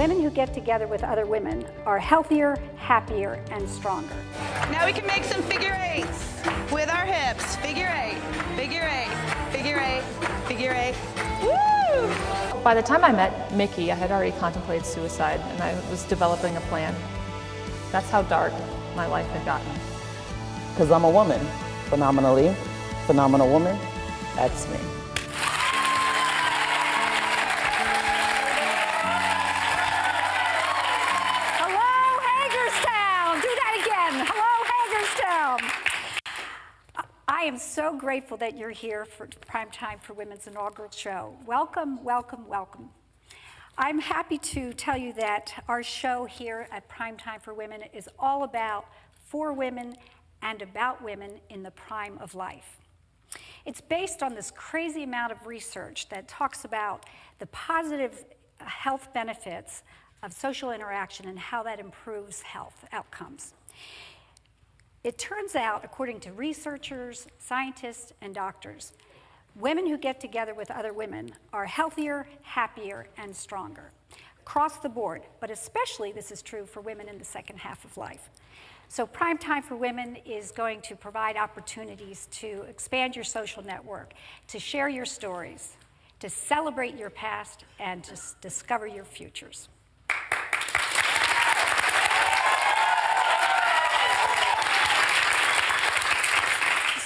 Women who get together with other women are healthier, happier, and stronger. Now we can make some figure eights with our hips. Figure eight, figure eight, figure eight, figure eight. Woo! By the time I met Mickey, I had already contemplated suicide and I was developing a plan. That's how dark my life had gotten. Because I'm a woman, phenomenal woman, that's me. I am so grateful that you're here for Prime Time for Women's inaugural show. Welcome, welcome, welcome. I'm happy to tell you that our show here at Prime Time for Women is all about for women and about women in the prime of life. It's based on this crazy amount of research that talks about the positive health benefits of social interaction and how that improves health outcomes. It turns out, according to researchers, scientists, and doctors, women who get together with other women are healthier, happier, and stronger across the board, but especially this is true for women in the second half of life. So Prime Time for Women is going to provide opportunities to expand your social network, to share your stories, to celebrate your past, and to discover your futures.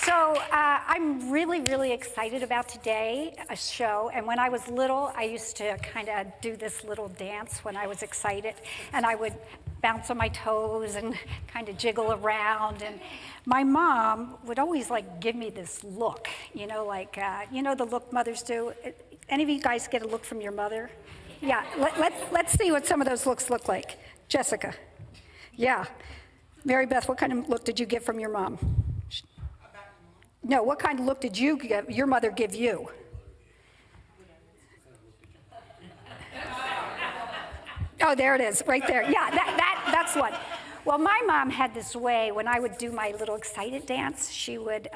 So I'm really, really excited about today's show. And when I was little, I used to kind of do this little dance when I was excited. And I would bounce on my toes and kind of jiggle around. And my mom would always give me this look, you know the look mothers do. Any of you guys get a look from your mother? Yeah, let's see what some of those looks look like. Jessica. Yeah. Mary Beth, what kind of look did you get from your mom? No, what kind of look did your mother give you? Oh, there it is, right there. Yeah, that's one. Well, my mom had this way when I would do my little excited dance. She would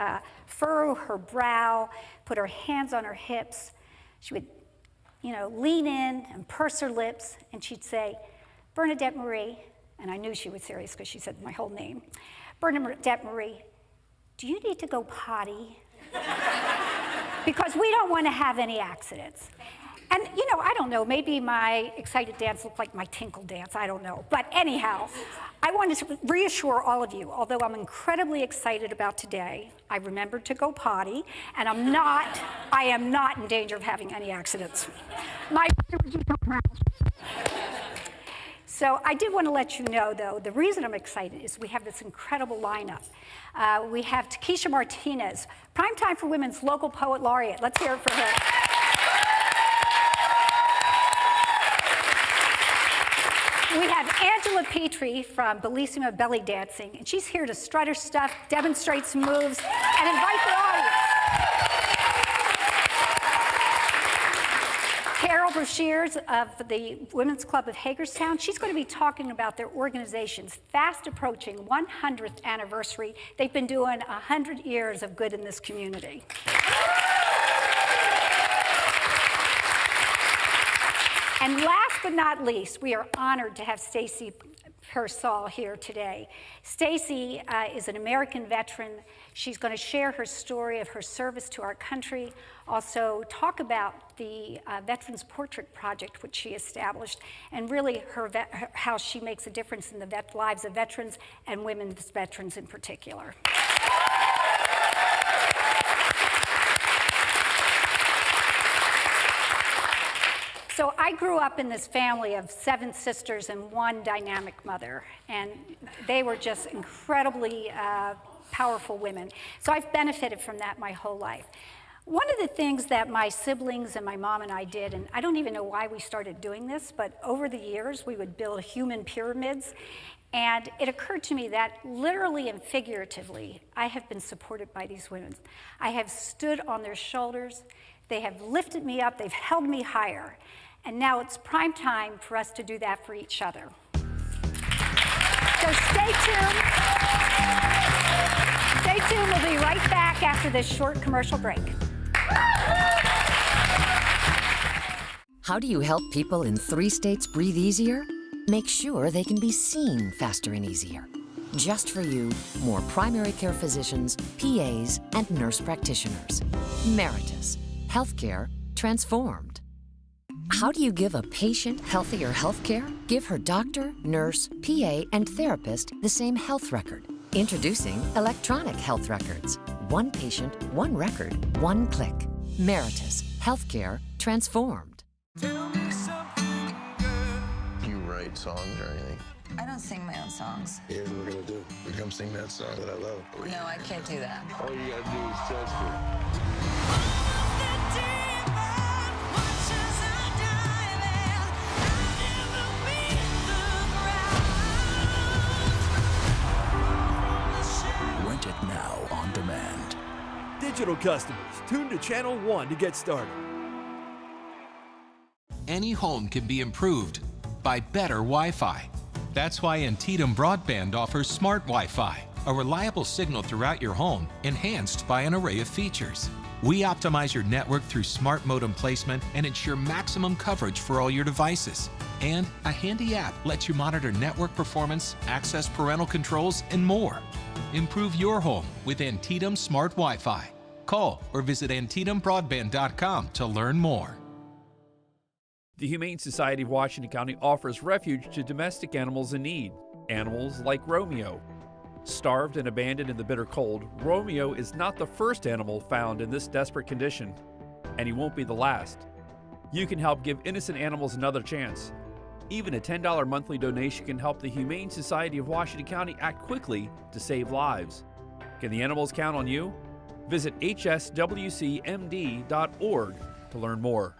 furrow her brow, put her hands on her hips. She would, lean in and purse her lips, and she'd say, "Bernadette Marie," and I knew she was serious because she said my whole name. "Bernadette Marie, do you need to go potty?" Because we don't want to have any accidents. And, I don't know, maybe my excited dance looked like my tinkle dance, I don't know. But anyhow, I wanted to reassure all of you, although I'm incredibly excited about today, I remembered to go potty, and I am not in danger of having any accidents. So I did want to let you know, though, the reason I'm excited is we have this incredible lineup. We have Takesha Martinez, Prime Time for Women's local poet laureate. Let's hear it for her. We have Angela Petrie from Bellissima Belly Dancing, and she's here to strut her stuff, demonstrate some moves, and invite the audience. Carol Brashears of the Women's Club of Hagerstown, she's going to be talking about their organization's fast approaching 100th anniversary. They've been doing 100 years of good in this community. And last but not least, we are honored to have Stacy Pearsall here today. Stacy is an American veteran. She's going to share her story of her service to our country, also talk about the Veterans Portrait Project, which she established, and really how she makes a difference in the lives of veterans and women's veterans in particular. So I grew up in this family of 7 sisters and 1 dynamic mother, and they were just incredibly powerful women. So I've benefited from that my whole life. One of the things that my siblings and my mom and I did, and I don't even know why we started doing this, but over the years we would build human pyramids, and it occurred to me that literally and figuratively, I have been supported by these women. I have stood on their shoulders, they have lifted me up, they've held me higher. And now it's prime time for us to do that for each other. So stay tuned. Stay tuned, we'll be right back after this short commercial break. How do you help people in 3 states breathe easier? Make sure they can be seen faster and easier. Just for you, more primary care physicians, PAs, and nurse practitioners. Meritus. Healthcare transformed. How do you give a patient healthier healthcare? Give her doctor, nurse, PA, and therapist the same health record. Introducing electronic health records. One patient, one record, one click. Meritus. Healthcare transformed. Tell me something good. Do you write songs or anything? I don't sing my own songs. Here's what we're gonna do. We come sing that song that I love. No, I can't do that. All you gotta do is trust me. Rent it now on demand. Digital customers, tune to Channel 1 to get started. Any home can be improved by better Wi-Fi. That's why Antietam Broadband offers Smart Wi-Fi, a reliable signal throughout your home, enhanced by an array of features. We optimize your network through smart modem placement and ensure maximum coverage for all your devices. And a handy app lets you monitor network performance, access parental controls, and more. Improve your home with Antietam Smart Wi-Fi. Call or visit AntietamBroadband.com to learn more. The Humane Society of Washington County offers refuge to domestic animals in need. Animals like Romeo. Starved and abandoned in the bitter cold, Romeo is not the first animal found in this desperate condition, and he won't be the last. You can help give innocent animals another chance. Even a $10 monthly donation can help the Humane Society of Washington County act quickly to save lives. Can the animals count on you? Visit hswcmd.org to learn more.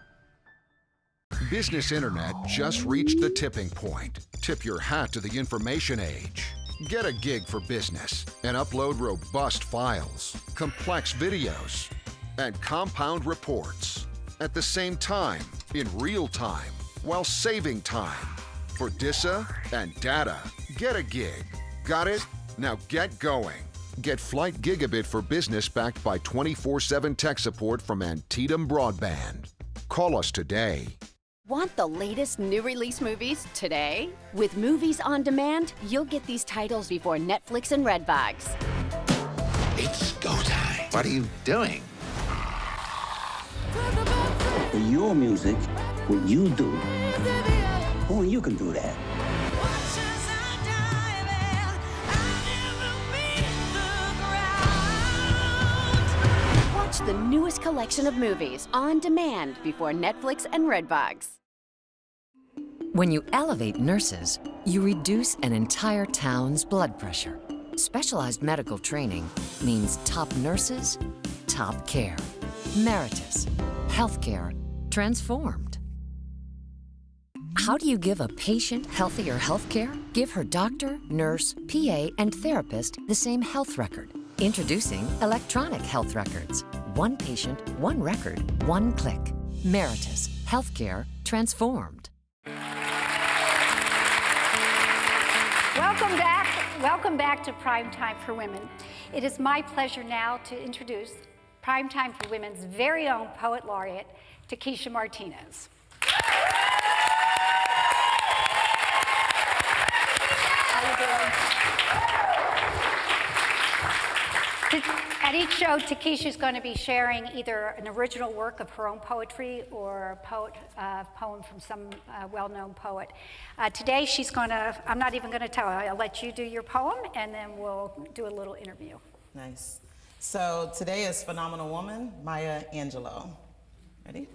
Business Internet just reached the tipping point. Tip your hat to the information age. Get a gig for business and upload robust files, complex videos, and compound reports at the same time, in real time, while saving time. For DISA and data, get a gig. Got it? Now get going. Get Flight Gigabit for Business backed by 24/7 tech support from Antietam Broadband. Call us today. Want the latest new release movies today? With Movies on Demand, you'll get these titles before Netflix and Redbox. It's go time. What are you doing? For your music, what you do, only you can do that. Watch the newest collection of movies on demand before Netflix and Redbox. When you elevate nurses, you reduce an entire town's blood pressure. Specialized medical training means top nurses, top care. Meritus. Healthcare transformed. How do you give a patient healthier healthcare? Give her doctor, nurse, PA, and therapist the same health record. Introducing electronic health records. One patient, one record, one click. Meritus. Healthcare transformed. Welcome back to Prime Time for Women. It is my pleasure now to introduce Prime Time for Women's very own Poet Laureate, Takesha Martinez. How you doing? At each show, Takesha's going to be sharing either an original work of her own poetry or a poem from some well-known poet. Today, she's going to, I'm not even going to tell her, I'll let you do your poem, and then we'll do a little interview. Nice. So today is Phenomenal Woman, Maya Angelou. Ready?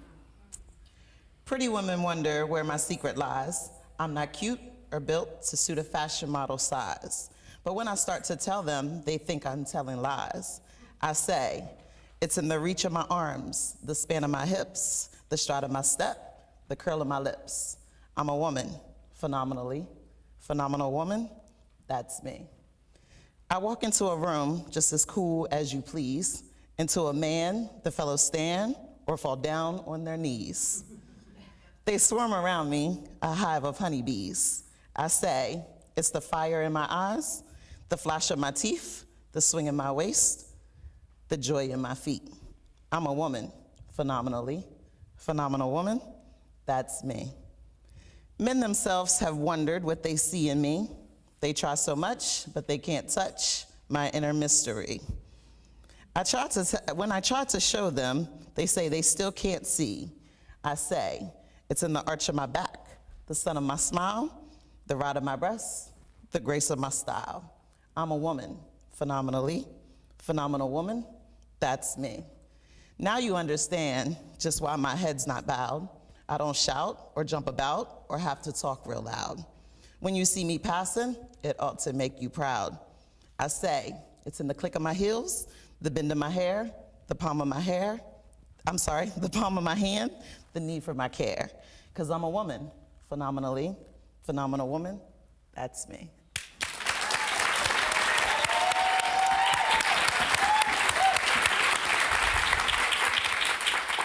Pretty women wonder where my secret lies. I'm not cute or built to suit a fashion model size. But when I start to tell them, they think I'm telling lies. I say, it's in the reach of my arms, the span of my hips, the stride of my step, the curl of my lips. I'm a woman, phenomenally. Phenomenal woman, that's me. I walk into a room just as cool as you please. Into a man, the fellows stand or fall down on their knees. They swarm around me, a hive of honeybees. I say, it's the fire in my eyes, the flash of my teeth, the swing in my waist, the joy in my feet. I'm a woman, phenomenally. Phenomenal woman, that's me. Men themselves have wondered what they see in me. They try so much, but they can't touch my inner mystery. When I try to show them, they say they still can't see. I say, it's in the arch of my back, the sun of my smile, the rod of my breast, the grace of my style. I'm a woman, phenomenal woman, that's me. Now you understand just why my head's not bowed. I don't shout or jump about or have to talk real loud. When you see me passing, it ought to make you proud. I say, it's in the click of my heels, the bend of my hair, the palm of my hand, the need for my care. Because I'm a woman, phenomenal woman, that's me.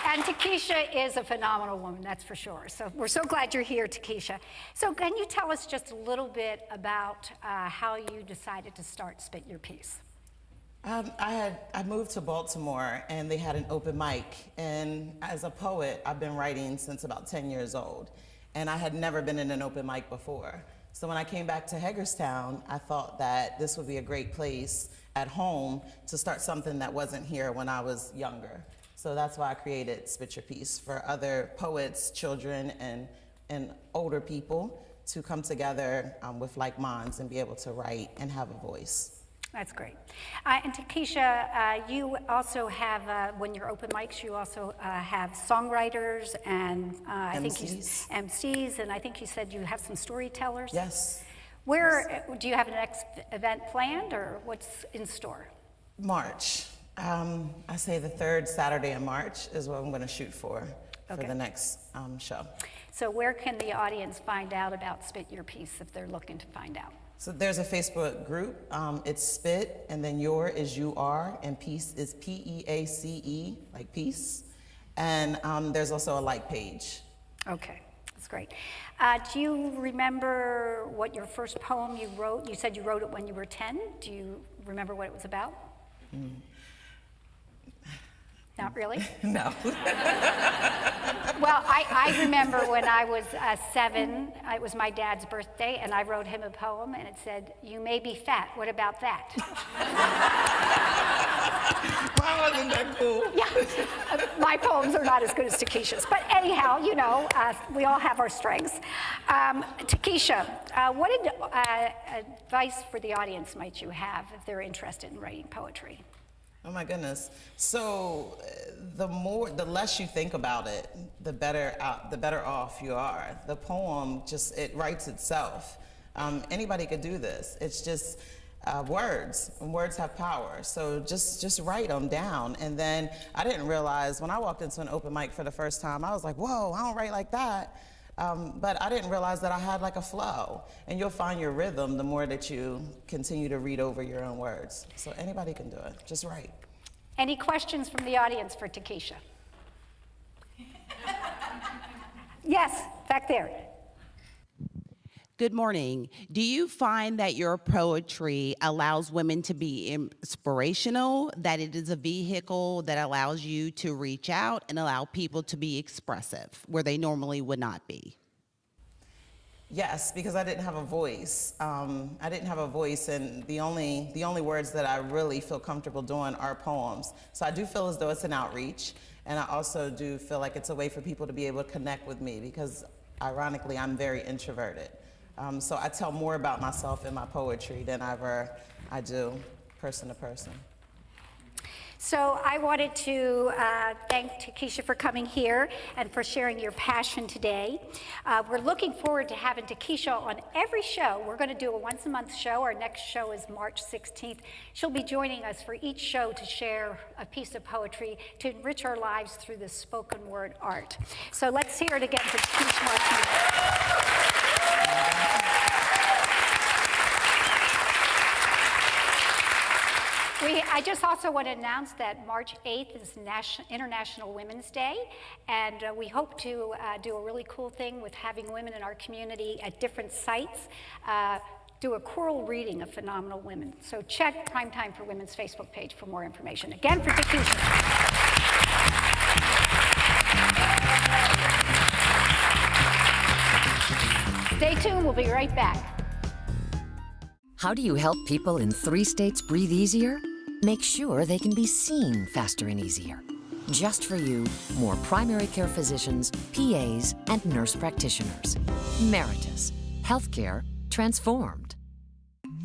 And Takesha is a phenomenal woman, that's for sure. So we're so glad you're here, Takesha. So can you tell us just a little bit about how you decided to start Spit Your Piece? I moved to Baltimore and they had an open mic. And as a poet, I've been writing since about 10 years old. And I had never been in an open mic before. So when I came back to Hagerstown, I thought that this would be a great place at home to start something that wasn't here when I was younger. So that's why I created Spit Your Piece, for other poets, children, and older people to come together with like minds and be able to write and have a voice. That's great. And Takesha, you also have, when you're open mics, you also have songwriters and I think MCs, and I think you said you have some storytellers. Yes. Where, do you have an next event planned, or what's in store? March. I say the third Saturday in March is what I'm going to shoot for the next show. So where can the audience find out about Spit Your Piece if they're looking to find out? So there's a Facebook group. It's Spit, and then Your is U-R, and Piece is P-E-A-C-E, like peace. And there's also a like page. Okay, that's great. Do you remember what your first poem you wrote? You said you wrote it when you were 10. Do you remember what it was about? Not really? No. Well, I remember when I was 7, it was my dad's birthday, and I wrote him a poem, and it said, "You may be fat, what about that?" Why wasn't that cool? Yeah, my poems are not as good as Takesha's. But anyhow, you know, we all have our strengths. Takesha, what advice for the audience might you have if they're interested in writing poetry? Oh my goodness. So the less you think about it, the better off you are. The poem it writes itself. Anybody could do this. It's just words, and words have power. So just write them down. And then I didn't realize when I walked into an open mic for the first time, I was like, whoa, I don't write like that. But I didn't realize that I had like a flow, and you'll find your rhythm the more that you continue to read over your own words. So anybody can do it, just write. Any questions from the audience for Takesha? Yes, back there. Good morning. Do you find that your poetry allows women to be inspirational, that it is a vehicle that allows you to reach out and allow people to be expressive where they normally would not be? Yes, because I didn't have a voice. I didn't have a voice, and the only words that I really feel comfortable doing are poems. So I do feel as though it's an outreach, and I also do feel like it's a way for people to be able to connect with me, because ironically, I'm very introverted. So I tell more about myself in my poetry than ever I do person to person. So I wanted to thank Takesha for coming here and for sharing your passion today. We're looking forward to having Takesha on every show. We're going to do a once-a-month show. Our next show is March 16th. She'll be joining us for each show to share a piece of poetry to enrich our lives through the spoken word art. So let's hear it again for Takesha Martinez. I just also want to announce that March 8th is International Women's Day, and we hope to do a really cool thing with having women in our community at different sites do a choral reading of phenomenal women. So check Primetime for Women's Facebook page for more information. Again, for Takesha. Stay tuned, we'll be right back. How do you help people in 3 states breathe easier? Make sure they can be seen faster and easier. Just for you, more primary care physicians, PAs, and nurse practitioners. Meritus. Healthcare transformed.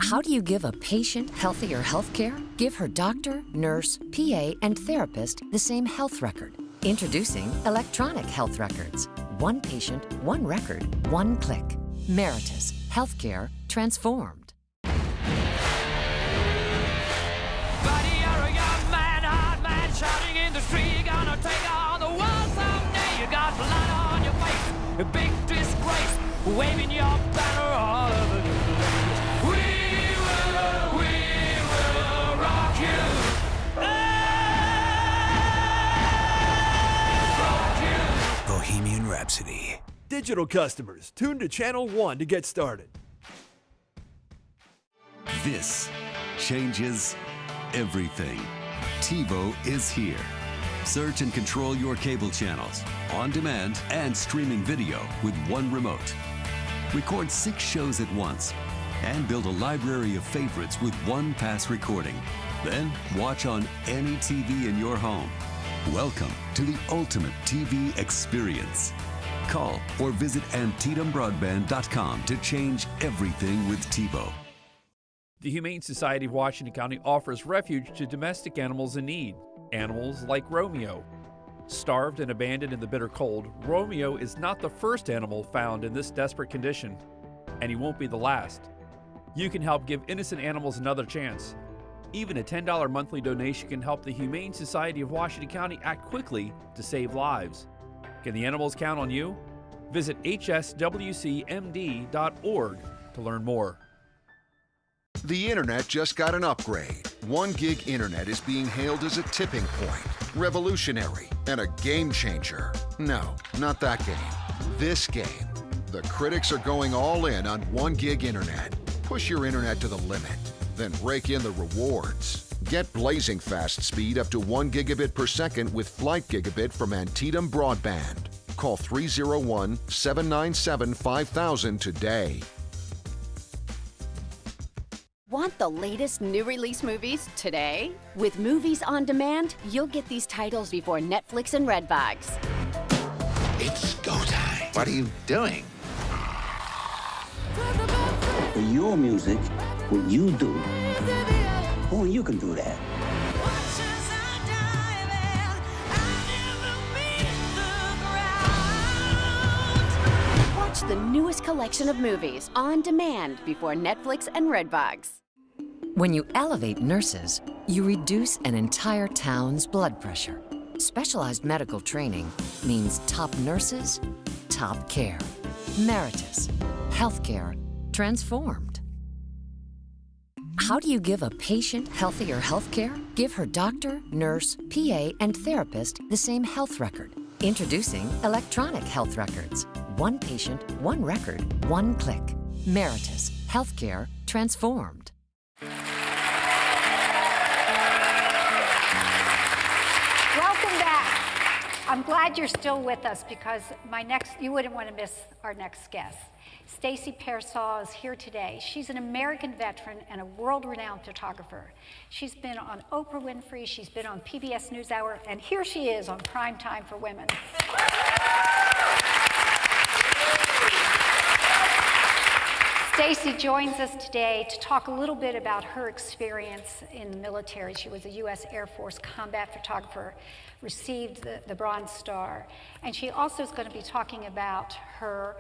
How do you give a patient healthier healthcare? Give her doctor, nurse, PA, and therapist the same health record. Introducing electronic health records. One patient, one record, one click. Meritus. Healthcare transformed. Shouting in the street, you're gonna take on the world someday. You got blood on your face, a big disgrace, waving your banner all over the place. We will rock you. Rock you. Bohemian Rhapsody. Digital customers, tune to Channel 1 to get started. This changes everything. TiVo is here. Search and control your cable channels, on demand and streaming video with one remote. Record 6 shows at once and build a library of favorites with one pass recording. Then watch on any TV in your home. Welcome to the ultimate TV experience. Call or visit AntietamBroadband.com to change everything with TiVo. The Humane Society of Washington County offers refuge to domestic animals in need. Animals like Romeo. Starved and abandoned in the bitter cold, Romeo is not the first animal found in this desperate condition, and he won't be the last. You can help give innocent animals another chance. Even a $10 monthly donation can help the Humane Society of Washington County act quickly to save lives. Can the animals count on you? Visit hswcmd.org to learn more. The internet just got an upgrade. 1 gig internet is being hailed as a tipping point, revolutionary, and a game changer. No, not that game. This game. The critics are going all in on 1 gig internet. Push your internet to the limit, then rake in the rewards. Get blazing fast speed up to 1 gigabit per second with Flight Gigabit from Antietam Broadband. Call 301-797-5000 today. Want the latest new release movies today? With Movies on Demand, you'll get these titles before Netflix and Redbox. It's go time. What are you doing? For your music, what you do, only you can do that. Watch the newest collection of movies on demand before Netflix and Redbox. When you elevate nurses, you reduce an entire town's blood pressure. Specialized medical training means top nurses, top care. Meritus. Healthcare transformed. How do you give a patient healthier healthcare? Give her doctor, nurse, PA, and therapist the same health record. Introducing electronic health records. One patient, one record, one click. Meritus. Healthcare transformed. Welcome back. I'm glad you're still with us because you wouldn't want to miss our next guest. Stacey Pearsall is here today. She's an American veteran and a world-renowned photographer. She's been on Oprah Winfrey, she's been on PBS NewsHour, and here she is on Prime Time for Women. Stacey joins us today to talk a little bit about her experience in the military. She was a U.S. Air Force combat photographer, received the Bronze Star, and she also is going to be talking about her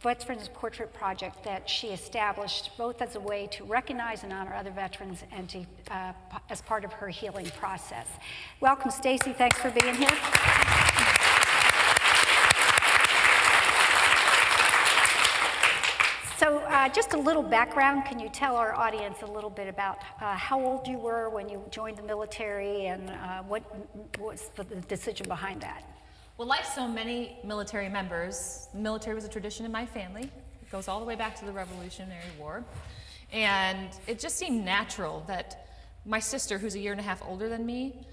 Veterans Portrait Project that she established both as a way to recognize and honor other veterans and to, as part of her healing process. Welcome, Stacey. Thanks for being here. So just a little background. Can you tell our audience a little bit about how old you were when you joined the military and what was the decision behind that? Well, like so many military members, the military was a tradition in my family. It goes all the way back to the Revolutionary War. And it just seemed natural that my sister, who's a year and a half older than me,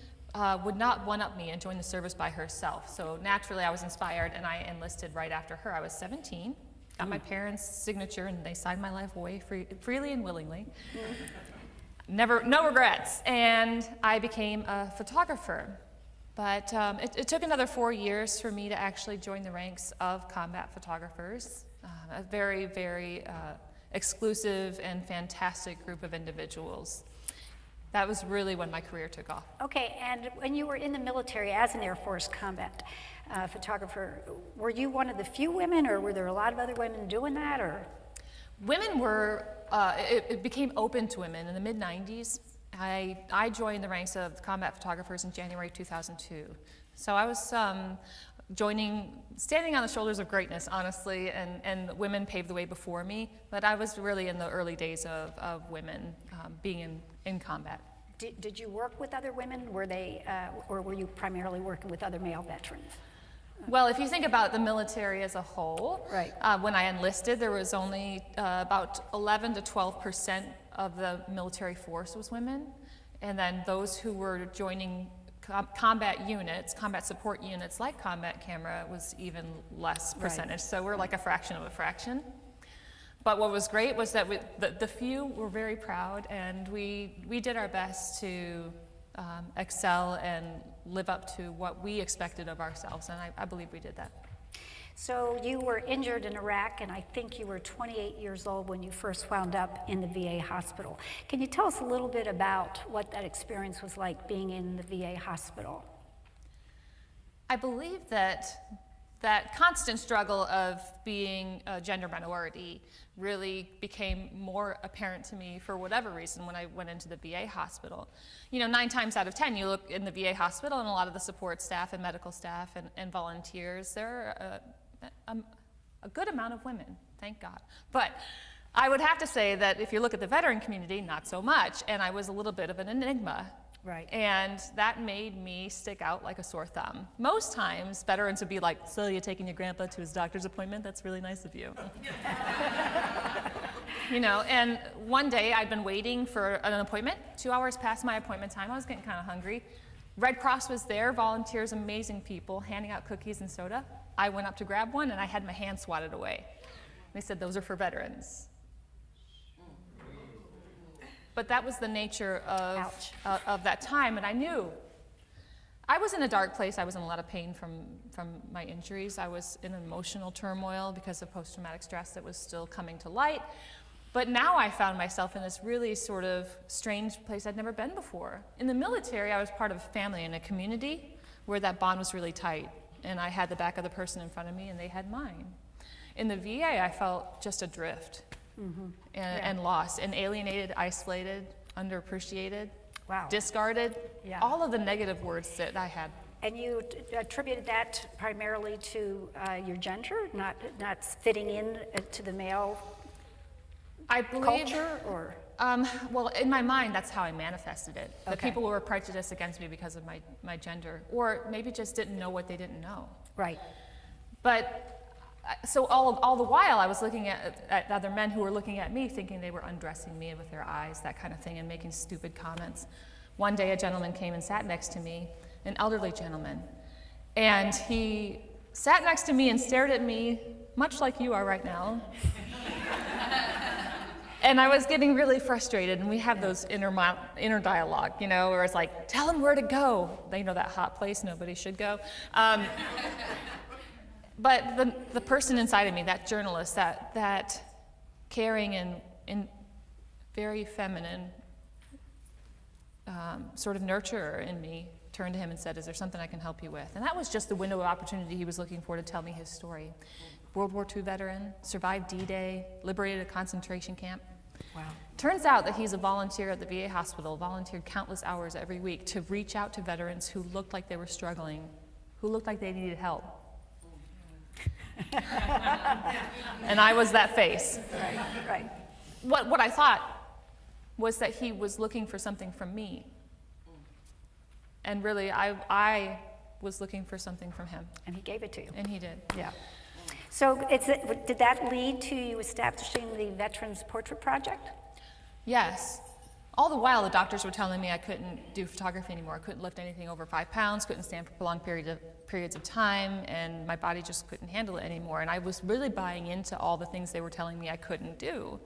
would not one-up me and join the service by herself. So naturally I was inspired and I enlisted right after her. I was 17. got my parents' signature, and they signed my life away freely and willingly. No regrets. And I became a photographer. But it took another 4 years for me to actually join the ranks of combat photographers, a very, very exclusive and fantastic group of individuals. That was really when my career took off. Okay, and when you were in the military as an Air Force combat photographer, were you one of the few women, or were there a lot of other women doing that, or? Women were, it became open to women in the mid-90s. I joined the ranks of combat photographers in January 2002. So I was standing on the shoulders of greatness, honestly, and women paved the way before me, but I was really in the early days of women being in combat. Did you work with other women? Were they, or were you primarily working with other male veterans? Well, if you think about the military as a whole, right. When I enlisted, there was only about 11 to 12% of the military force was women, and then those who were joining combat units, combat support units like Combat Camera was even less percentage. Right. So we're like a fraction of a fraction. But what was great was that the few were very proud, and we did our best to excel and live up to what we expected of ourselves, and I believe we did that. So you were injured in Iraq, and I think you were 28 years old when you first wound up in the VA hospital. Can you tell us a little bit about what that experience was like being in the VA hospital? I believe that constant struggle of being a gender minority really became more apparent to me for whatever reason when I went into the VA hospital. You know, 9 times out of 10, you look in the VA hospital, and a lot of the support staff and medical staff and volunteers, there are a good amount of women, thank God. But I would have to say that if you look at the veteran community, not so much, and I was a little bit of an enigma. Right. And that made me stick out like a sore thumb. Most times, veterans would be like, so you're taking your grandpa to his doctor's appointment? That's really nice of you. You know, and one day I'd been waiting for an appointment, 2 hours past my appointment time. I was getting kind of hungry. Red Cross was there, volunteers, amazing people, handing out cookies and soda. I went up to grab one, and I had my hand swatted away. They said, those are for veterans. But that was the nature of that time, and I knew. I was in a dark place. I was in a lot of pain from my injuries. I was in emotional turmoil because of post-traumatic stress that was still coming to light. But now I found myself in this really sort of strange place I'd never been before. In the military, I was part of a family and a community where that bond was really tight, and I had the back of the person in front of me, and they had mine. In the VA, I felt just adrift. Mm-hmm. And lost, and alienated, isolated, underappreciated, discarded, all of the negative words that I had. And you attributed that primarily to your gender, not fitting in to the male culture, or? Well, in my mind, that's how I manifested it. Okay. That people were prejudiced against me because of my gender, or maybe just didn't know what they didn't know. Right. But so all the while, I was looking at other men who were looking at me, thinking they were undressing me with their eyes, that kind of thing, and making stupid comments. One day, a gentleman came and sat next to me, an elderly gentleman, and he sat next to me and stared at me, much like you are right now. And I was getting really frustrated, and we have those inner dialogue, you know, where it's like, tell him where to go. They know that hot place nobody should go. But the person inside of me, that journalist, that caring and very feminine sort of nurturer in me, turned to him and said, is there something I can help you with? And that was just the window of opportunity he was looking for to tell me his story. World War II veteran, survived D-Day, liberated a concentration camp. Wow. Turns out that he's a volunteer at the VA hospital, volunteered countless hours every week to reach out to veterans who looked like they were struggling, who looked like they needed help. And I was that face. Right. What I thought was that he was looking for something from me. And really, I was looking for something from him. And he gave it to you. And he did. Yeah. So did that lead to you establishing the Veterans Portrait Project? Yes. All the while, the doctors were telling me I couldn't do photography anymore. I couldn't lift anything over 5 pounds, couldn't stand for prolonged periods of time, and my body just couldn't handle it anymore. And I was really buying into all the things they were telling me I couldn't do.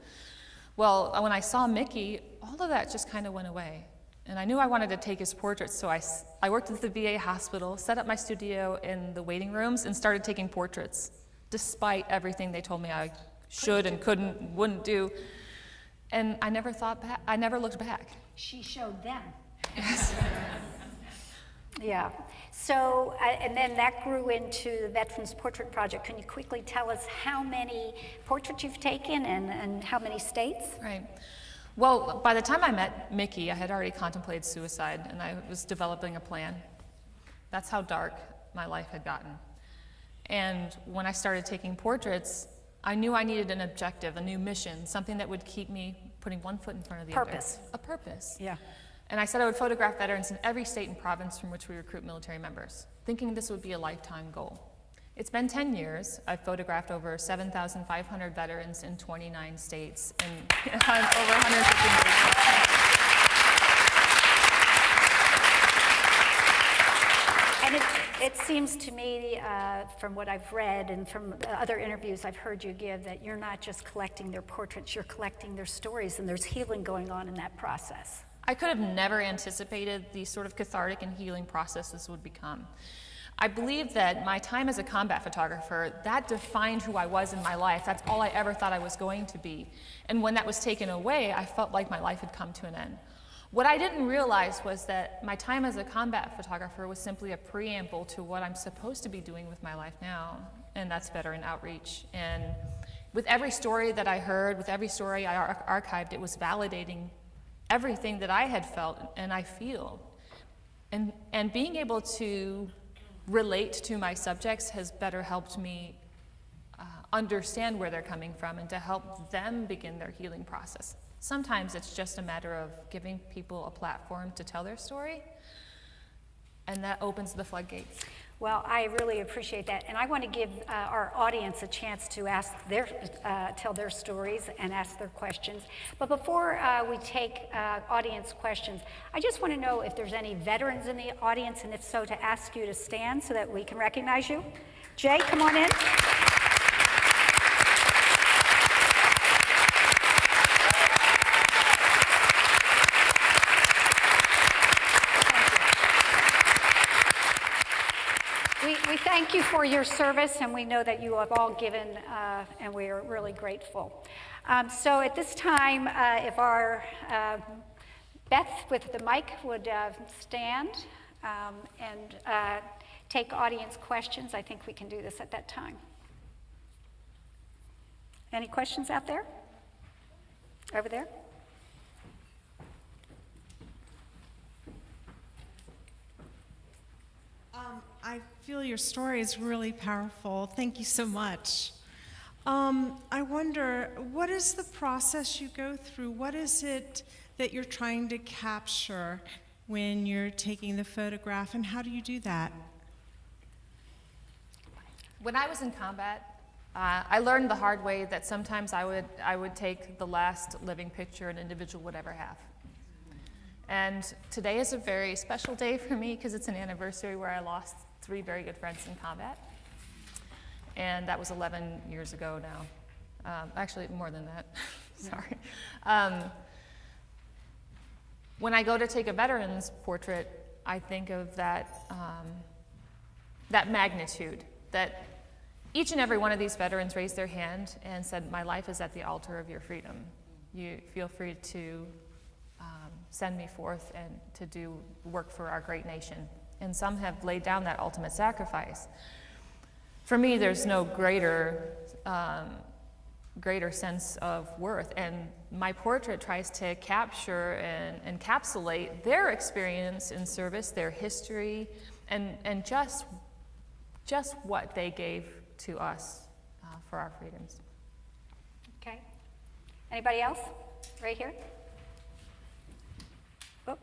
Well, when I saw Mickey, all of that just kind of went away. And I knew I wanted to take his portraits, so I worked at the VA hospital, set up my studio in the waiting rooms, and started taking portraits, despite everything they told me I should and couldn't, wouldn't do. And I never thought back, I never looked back. She showed them. Yes. Yeah. So, and then that grew into the Veterans Portrait Project. Can you quickly tell us how many portraits you've taken and how many states? Right. Well, by the time I met Mickey, I had already contemplated suicide, and I was developing a plan. That's how dark my life had gotten. And when I started taking portraits, I knew I needed an objective, a new mission, something that would keep me putting one foot in front of the Purpose. other. A purpose. Yeah. And I said I would photograph veterans in every state and province from which we recruit military members, thinking this would be a lifetime goal. It's been 10 years. I've photographed over 7,500 veterans in 29 states and over 150 nations. And it seems to me, from what I've read and from the other interviews I've heard you give, that you're not just collecting their portraits, you're collecting their stories, and there's healing going on in that process. I could have never anticipated the sort of cathartic and healing process this would become. I believe that my time as a combat photographer, that defined who I was in my life. That's all I ever thought I was going to be. And when that was taken away, I felt like my life had come to an end. What I didn't realize was that my time as a combat photographer was simply a preamble to what I'm supposed to be doing with my life now, and that's veteran outreach. And with every story that I heard, with every story I archived, it was validating everything that I had felt and I feel. And being able to relate to my subjects has better helped me understand where they're coming from and to help them begin their healing process. Sometimes it's just a matter of giving people a platform to tell their story, and that opens the floodgates. Well, I really appreciate that, and I want to give our audience a chance to tell their stories and ask their questions. But before we take audience questions, I just want to know if there's any veterans in the audience, and if so, to ask you to stand so that we can recognize you. Jay, come on in. We thank you for your service, and we know that you have all given, and we are really grateful. So at this time, if our Beth with the mic would stand and take audience questions, I think we can do this at that time. Any questions out there? Over there? I feel your story is really powerful. Thank you so much. I wonder, what is the process you go through? What is it that you're trying to capture when you're taking the photograph, and how do you do that? When I was in combat, I learned the hard way that sometimes I would take the last living picture an individual would ever have. And today is a very special day for me because it's an anniversary where I lost 3 very good friends in combat. And that was 11 years ago now. Actually, more than that. Sorry. When I go to take a veteran's portrait, I think of that, that magnitude, that each and every one of these veterans raised their hand and said, "My life is at the altar of your freedom. You feel free to send me forth and to do work for our great nation." And some have laid down that ultimate sacrifice. For me, there's no greater sense of worth, and my portrait tries to capture and encapsulate their experience in service, their history, and just what they gave to us for our freedoms. Okay. Anybody else? Right here. Oh.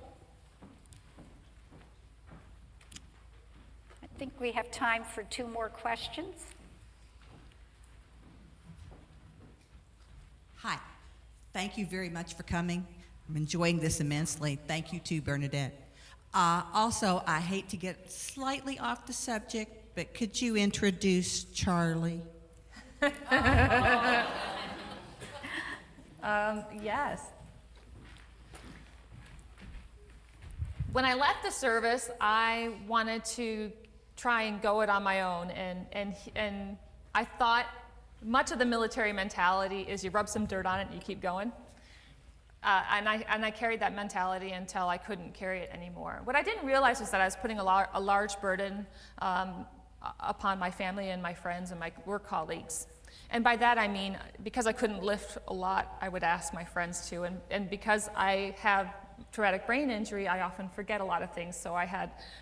I think we have time for 2 more questions. Hi. Thank you very much for coming. I'm enjoying this immensely. Thank you to Bernadette. Also, I hate to get slightly off the subject, but could you introduce Charlie? Yes. When I left the service, I wanted to try and go it on my own, and I thought much of the military mentality is you rub some dirt on it and you keep going. And I carried that mentality until I couldn't carry it anymore. What I didn't realize was that I was putting a large burden upon my family and my friends and my work colleagues. And by that I mean, because I couldn't lift a lot, I would ask my friends to, and because I have traumatic brain injury, I often forget a lot of things, so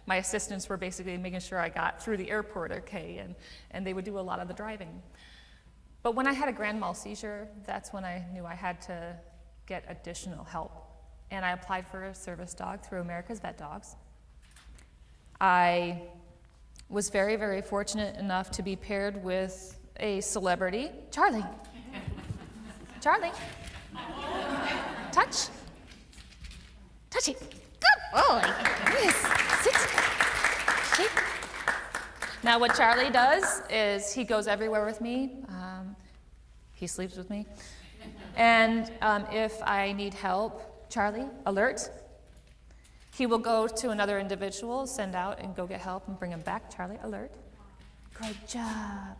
my assistants were basically making sure I got through the airport okay, and they would do a lot of the driving. But when I had a grand mal seizure, that's when I knew I had to get additional help. And I applied for a service dog through America's Vet Dogs. I was very, very fortunate enough to be paired with a celebrity. Charlie. Charlie. Touch. Touch it. Good boy. Yes. Sit. Shake. Now what Charlie does is he goes everywhere with me. He sleeps with me. And if I need help, Charlie, alert. He will go to another individual, send out and go get help and bring him back. Charlie, alert. Good job.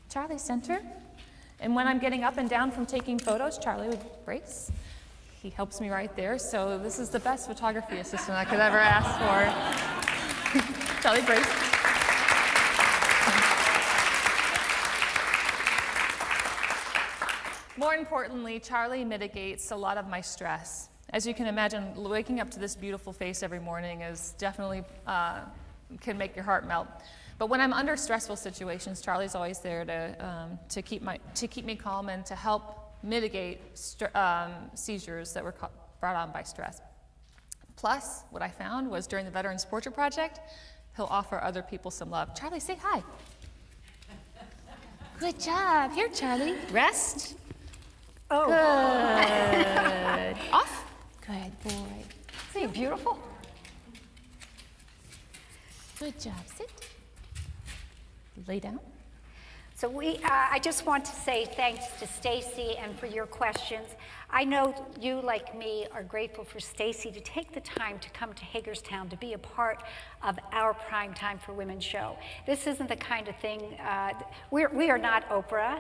Charlie, center. And when I'm getting up and down from taking photos, Charlie would brace. He helps me right there. So this is the best photography assistant I could ever ask for. Charlie, brace. More importantly, Charlie mitigates a lot of my stress. As you can imagine, waking up to this beautiful face every morning is definitely can make your heart melt. But when I'm under stressful situations, Charlie's always there to keep me calm and to help mitigate seizures that were brought on by stress. Plus, what I found was during the Veterans Portrait Project, he'll offer other people some love. Charlie, say hi. Good job. Here, Charlie. Rest. Oh. Good. Off. Good boy. Isn't he beautiful? Good job. Sit. Lay down. So I just want to say thanks to Stacy and for your questions. I know you, like me, are grateful for Stacy to take the time to come to Hagerstown to be a part of our Prime Time for Women show. This isn't the kind of thing, we are not Oprah,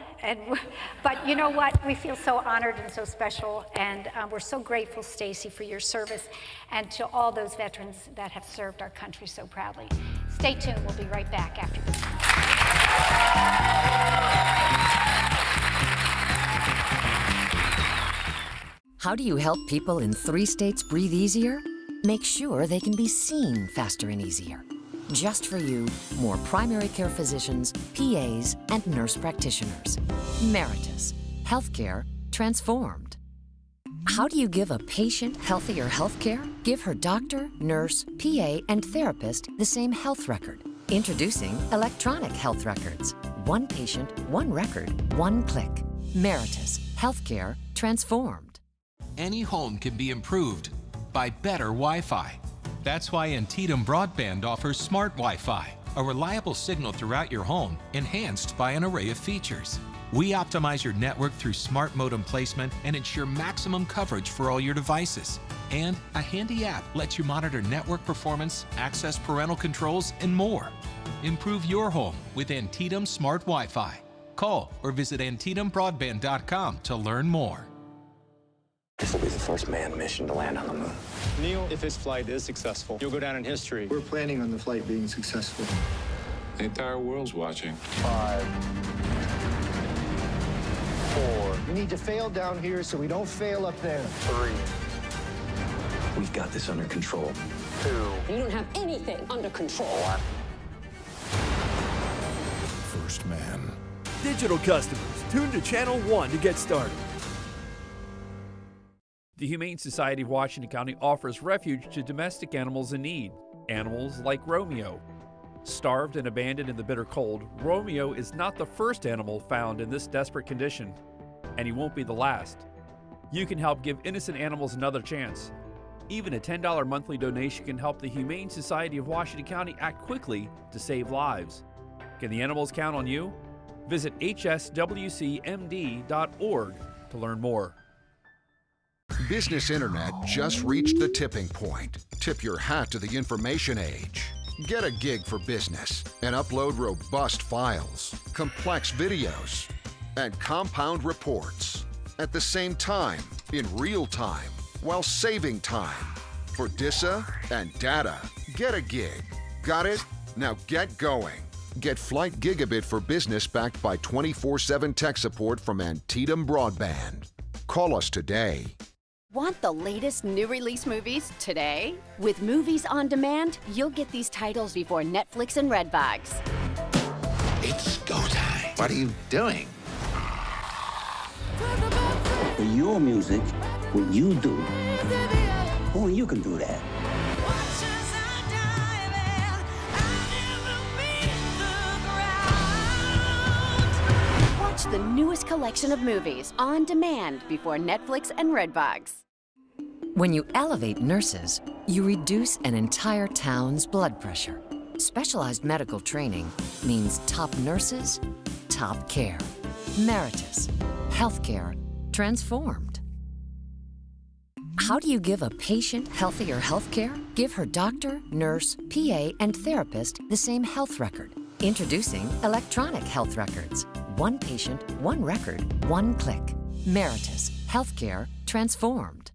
but you know what? We feel so honored and so special, and we're so grateful, Stacy, for your service, and to all those veterans that have served our country so proudly. Stay tuned, we'll be right back after this. How do you help people in 3 states breathe easier? Make sure they can be seen faster and easier. Just for you, more primary care physicians, PAs, and nurse practitioners. Meritus. Healthcare transformed. How do you give a patient healthier healthcare? Give her doctor, nurse, PA, and therapist the same health record. Introducing electronic health records. One patient, one record, one click. Meritus. Healthcare transformed. Any home can be improved by better Wi-Fi. That's why Antietam Broadband offers smart Wi-Fi, a reliable signal throughout your home, enhanced by an array of features. We optimize your network through smart modem placement and ensure maximum coverage for all your devices. And a handy app lets you monitor network performance, access parental controls, and more. Improve your home with Antietam Smart Wi-Fi. Call or visit AntietamBroadband.com to learn more. This will be the first manned mission to land on the moon. Neil, if this flight is successful, you'll go down in history. We're planning on the flight being successful. The entire world's watching. 5, 4. We need to fail down here so we don't fail up there. 3. We've got this under control. 2. You don't have anything under control. 1. First man. Digital customers, tune to Channel 1 to get started. The Humane Society of Washington County offers refuge to domestic animals in need. Animals like Romeo. Starved and abandoned in the bitter cold, Romeo is not the first animal found in this desperate condition, and he won't be the last. You can help give innocent animals another chance. Even a $10 monthly donation can help the Humane Society of Washington County act quickly to save lives. Can the animals count on you? Visit hswcmd.org to learn more. Business Internet just reached the tipping point. Tip your hat to the information age. Get a gig for business and upload robust files, complex videos, and compound reports at the same time, in real time, while saving time. For DISA and data, get a gig. Got it? Now get going. Get Flight Gigabit for Business backed by 24/7 tech support from Antietam Broadband. Call us today. Want the latest new release movies today? With Movies on Demand, you'll get these titles before Netflix and Redbox. It's go time. What are you doing? For your music, what you do, only you can do that. Watch the newest collection of movies on demand before Netflix and Redbox. When you elevate nurses, you reduce an entire town's blood pressure. Specialized medical training means top nurses, top care. Meritus. Healthcare transformed. How do you give a patient healthier healthcare? Give her doctor, nurse, PA, and therapist the same health record. Introducing electronic health records. One patient, one record, one click. Meritus. Healthcare transformed.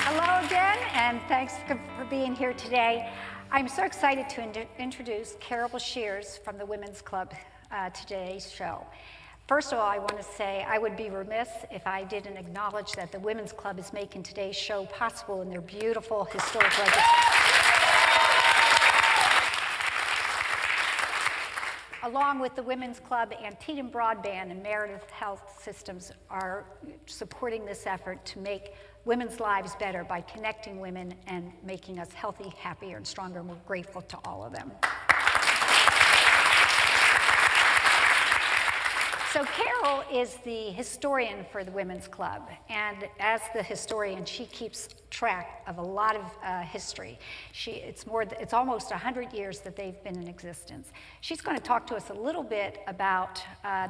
Hello again, and thanks for being here today. I'm so excited to introduce Carol Shears from the Women's Club today's show. First of all, I want to say I would be remiss if I didn't acknowledge that the Women's Club is making today's show possible in their beautiful historic legacy. Along with the Women's Club, Antietam Broadband and Meredith Health Systems are supporting this effort to make women's lives better by connecting women and making us healthy, happier, and stronger. We're grateful to all of them. So Carol is the historian for the Women's Club, and as the historian, she keeps track of a lot of history. It's almost 100 years that they've been in existence. She's going to talk to us a little bit about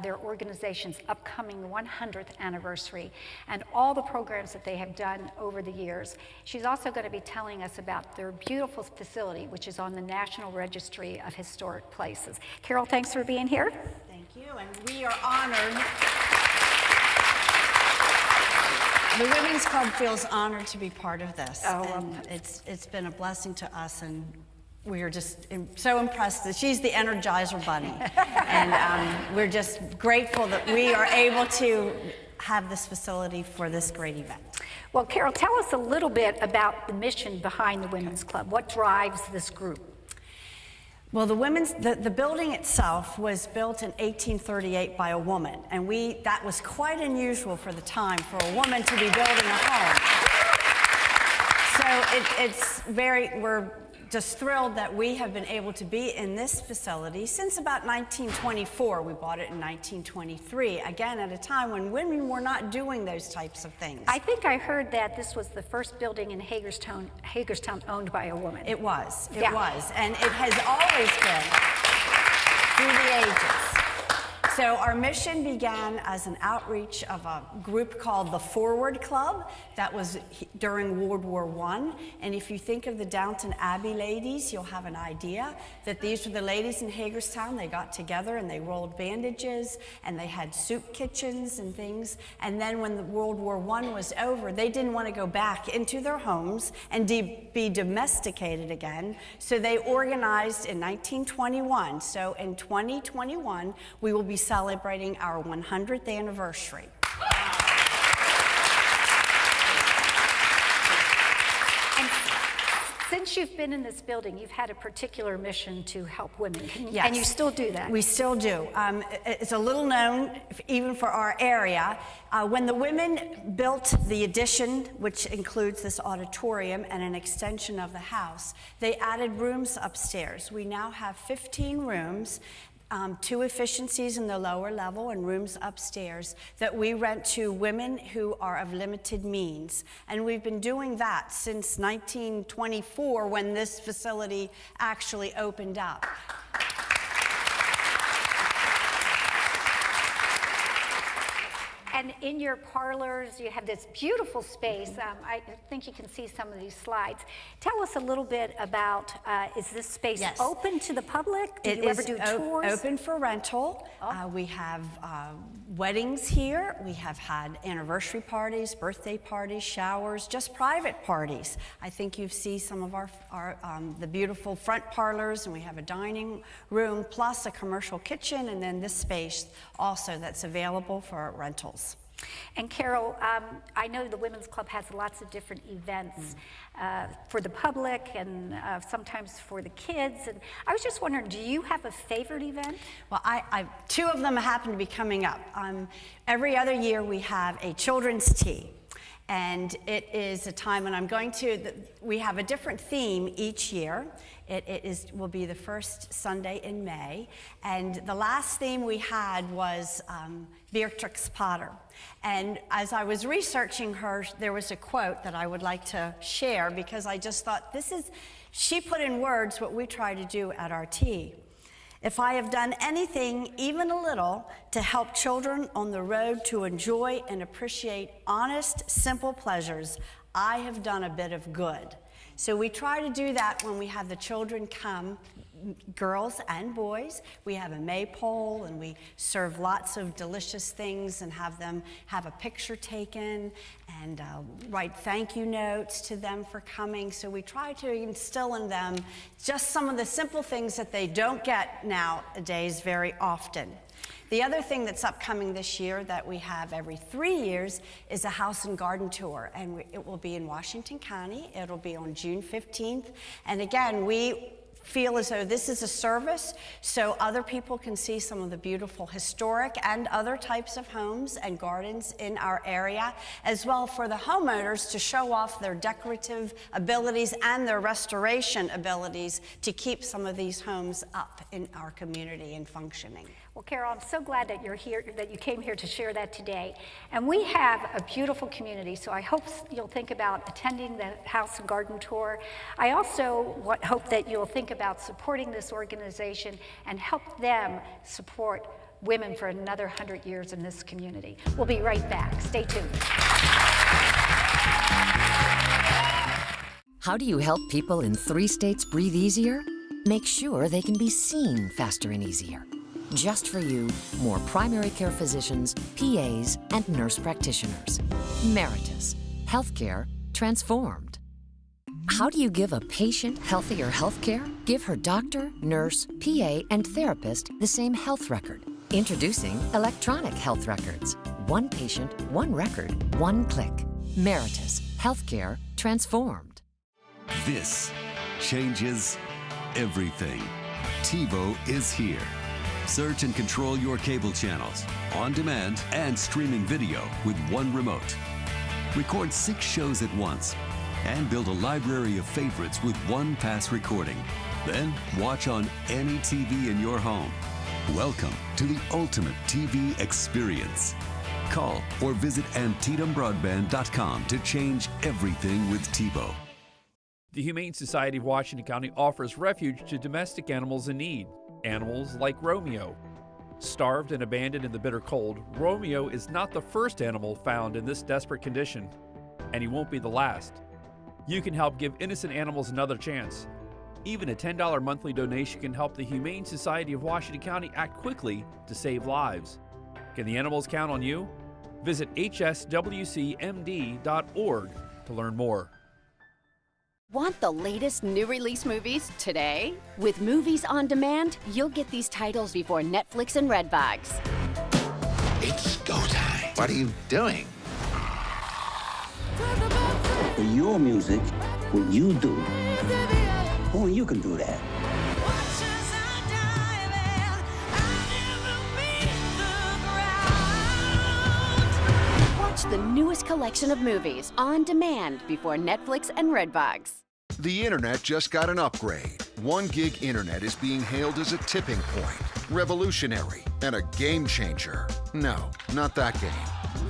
their organization's upcoming 100th anniversary and all the programs that they have done over the years. She's also going to be telling us about their beautiful facility, which is on the National Registry of Historic Places. Carol, thanks for being here. Thank you, and we are honored. The Women's Club feels honored to be part of this. And it's been a blessing to us, and we are just so impressed that she's the Energizer Bunny. And we're just grateful that we are able to have this facility for this great event. Well, Carol, tell us a little bit about the mission behind the Women's Club. What drives this group? Well, the building itself was built in 1838 by a woman, and that was quite unusual for the time for a woman to be building a home. So we're just thrilled that we have been able to be in this facility since about 1924. We bought it in 1923, again at a time when women were not doing those types of things. I think I heard that this was the first building in Hagerstown owned by a woman. It was, and it has always been through the ages. So our mission began as an outreach of a group called the Forward Club. That was during World War I. And if you think of the Downton Abbey ladies, you'll have an idea that these were the ladies in Hagerstown. They got together and they rolled bandages and they had soup kitchens and things. And then when the World War I was over, they didn't want to go back into their homes and be domesticated again. So they organized in 1921. So in 2021, we will be celebrating our 100th anniversary. And since you've been in this building, you've had a particular mission to help women. Yes. And you still do that. We still do. It's a little known, even for our area. When the women built the addition, which includes this auditorium and an extension of the house, they added rooms upstairs. We now have 15 rooms. 2 efficiencies in the lower level and rooms upstairs that we rent to women who are of limited means. And we've been doing that since 1924 when this facility actually opened up. And in your parlors, you have this beautiful space. I think you can see some of these slides. Tell us a little bit about, is this space open to the public? Do you ever do tours? Open for rental. We have weddings here. We have had anniversary parties, birthday parties, showers, just private parties. I think you see some of the beautiful front parlors, and we have a dining room, plus a commercial kitchen, and then this space also that's available for rentals. And Carol, I know the Women's Club has lots of different events for the public and sometimes for the kids. And I was just wondering, do you have a favorite event? Well, 2 of them happen to be coming up. Every other year we have a children's tea. And it is a time when we have a different theme each year. It will be the first Sunday in May. And the last theme we had was Beatrix Potter. And as I was researching her, there was a quote that I would like to share because I just thought she put in words what we try to do at our tea. If I have done anything, even a little, to help children on the road to enjoy and appreciate honest, simple pleasures, I have done a bit of good. So we try to do that when we have the children come, girls and boys. We have a maypole and we serve lots of delicious things and have them have a picture taken and write thank you notes to them for coming. So we try to instill in them just some of the simple things that they don't get nowadays very often. The other thing that's upcoming this year that we have every 3 years is a house and garden tour, and it will be in Washington County. It'll be on June 15th. And again, we feel as though this is a service so other people can see some of the beautiful historic and other types of homes and gardens in our area, as well for the homeowners to show off their decorative abilities and their restoration abilities to keep some of these homes up in our community and functioning. Well, Carol, I'm so glad that you're here, that you came here to share that today. And we have a beautiful community, so I hope you'll think about attending the House and Garden Tour. I also hope that you'll think about supporting this organization and help them support women for another 100 years in this community. We'll be right back. Stay tuned. How do you help people in 3 states breathe easier? Make sure they can be seen faster and easier. Just for you, more primary care physicians, PAs, and nurse practitioners. Meritus. Healthcare transformed. How do you give a patient healthier healthcare? Give her doctor, nurse, PA, and therapist the same health record. Introducing electronic health records. 1 patient, 1 record, 1 click. Meritus. Healthcare transformed. This changes everything. TiVo is here. Search and control your cable channels, on demand and streaming video with 1 remote. Record 6 shows at once and build a library of favorites with 1 pass recording. Then watch on any TV in your home. Welcome to the ultimate TV experience. Call or visit AntietamBroadband.com to change everything with TiVo. The Humane Society of Washington County offers refuge to domestic animals in need. Animals like Romeo. Starved and abandoned in the bitter cold, Romeo is not the first animal found in this desperate condition, and he won't be the last. You can help give innocent animals another chance. Even a $10 monthly donation can help the Humane Society of Washington County act quickly to save lives. Can the animals count on you? Visit hswcmd.org to learn more. Want the latest new release movies today? With Movies on Demand, you'll get these titles before Netflix and Redbox. It's go time. What are you doing? For your music, what you do, only you can do that. Watch the newest collection of movies on demand before Netflix and Redbox. The internet just got an upgrade. 1 gig internet is being hailed as a tipping point, revolutionary, and a game changer. No, not that game.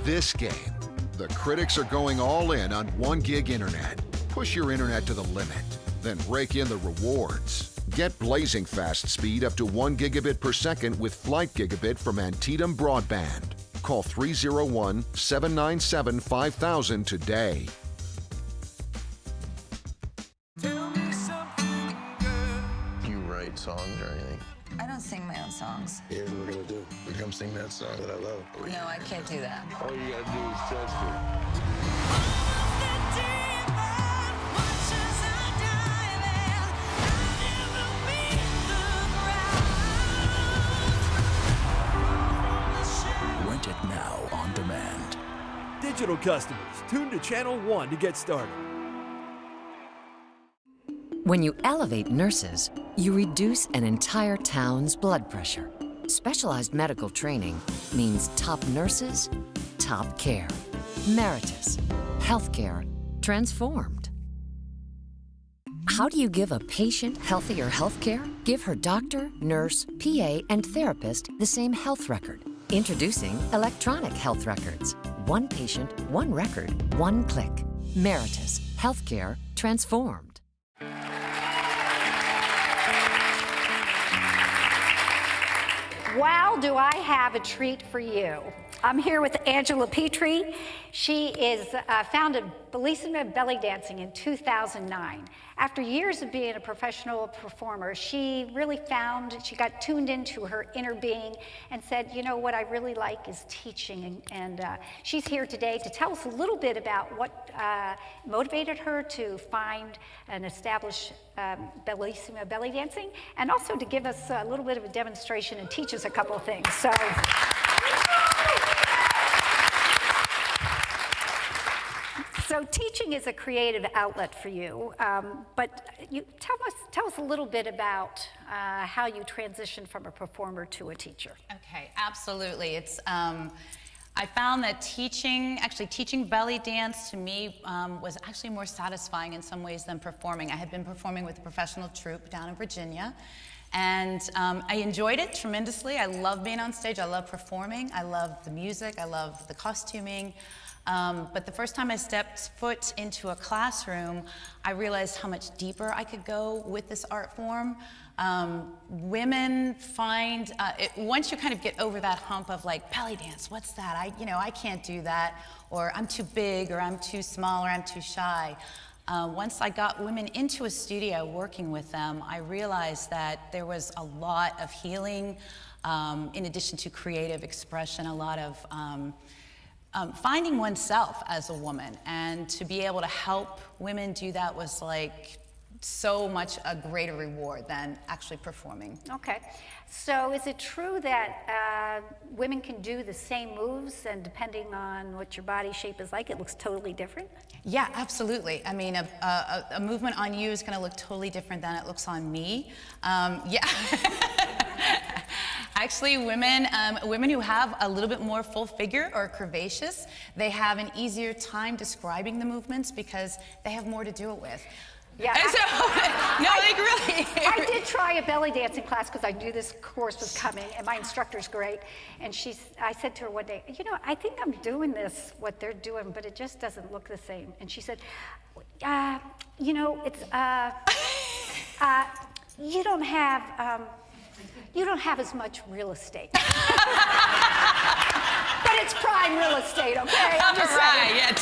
This game. The critics are going all in on 1 gig internet. Push your internet to the limit, then rake in the rewards. Get blazing fast speed up to 1 gigabit per second with Flight Gigabit from Antietam Broadband. Call 301-797-5000 today. Songs or anything? I don't sing my own songs. Here's what we're gonna do. We come sing that song that I love. No, I can't do that. All you gotta do is trust it. Rent it now on demand. Digital customers, tune to Channel 1 to get started. When you elevate nurses, you reduce an entire town's blood pressure. Specialized medical training means top nurses, top care. Meritus. Healthcare transformed. How do you give a patient healthier healthcare? Give her doctor, nurse, PA, and therapist the same health record. Introducing electronic health records. One patient, one record, one click. Meritus. Healthcare transformed. Wow, do I have a treat for you. I'm here with Angela Petrie. She is founded Bellissima Belly Dancing in 2009. After years of being a professional performer, she really she got tuned into her inner being and said, you know, what I really like is teaching. And she's here today to tell us a little bit about what motivated her to find and establish Bellissima Belly Dancing, and also to give us a little bit of a demonstration and teach us a couple of things. So teaching is a creative outlet for you, but you tell us a little bit about how you transitioned from a performer to a teacher. Okay, absolutely. It's I found that teaching belly dance to me was actually more satisfying in some ways than performing. I had been performing with a professional troupe down in Virginia, and I enjoyed it tremendously. I love being on stage. I love performing. I love the music. I love the costuming. But the first time I stepped foot into a classroom, I realized how much deeper I could go with this art form. Women find, once you kind of get over that hump of like, belly dance, what's that? I can't do that, or I'm too big, or I'm too small, or I'm too shy. Once I got women into a studio working with them, I realized that there was a lot of healing, in addition to creative expression, a lot of finding oneself as a woman, and to be able to help women do that was like so much a greater reward than actually performing. Okay, so is it true that women can do the same moves, and depending on what your body shape is like, it looks totally different? Yeah, absolutely. I mean, a movement on you is going to look totally different than it looks on me. Yeah. Actually, women who have a little bit more full figure or curvaceous, they have an easier time describing the movements because they have more to do it with. Yeah. I did try a belly dancing class because I knew this course was coming, and my instructor's great. And I said to her one day, you know, I think I'm doing this, what they're doing, but it just doesn't look the same. And she said, you know, it's, you don't have as much real estate. But it's prime real estate, okay? I'm just saying. Yeah,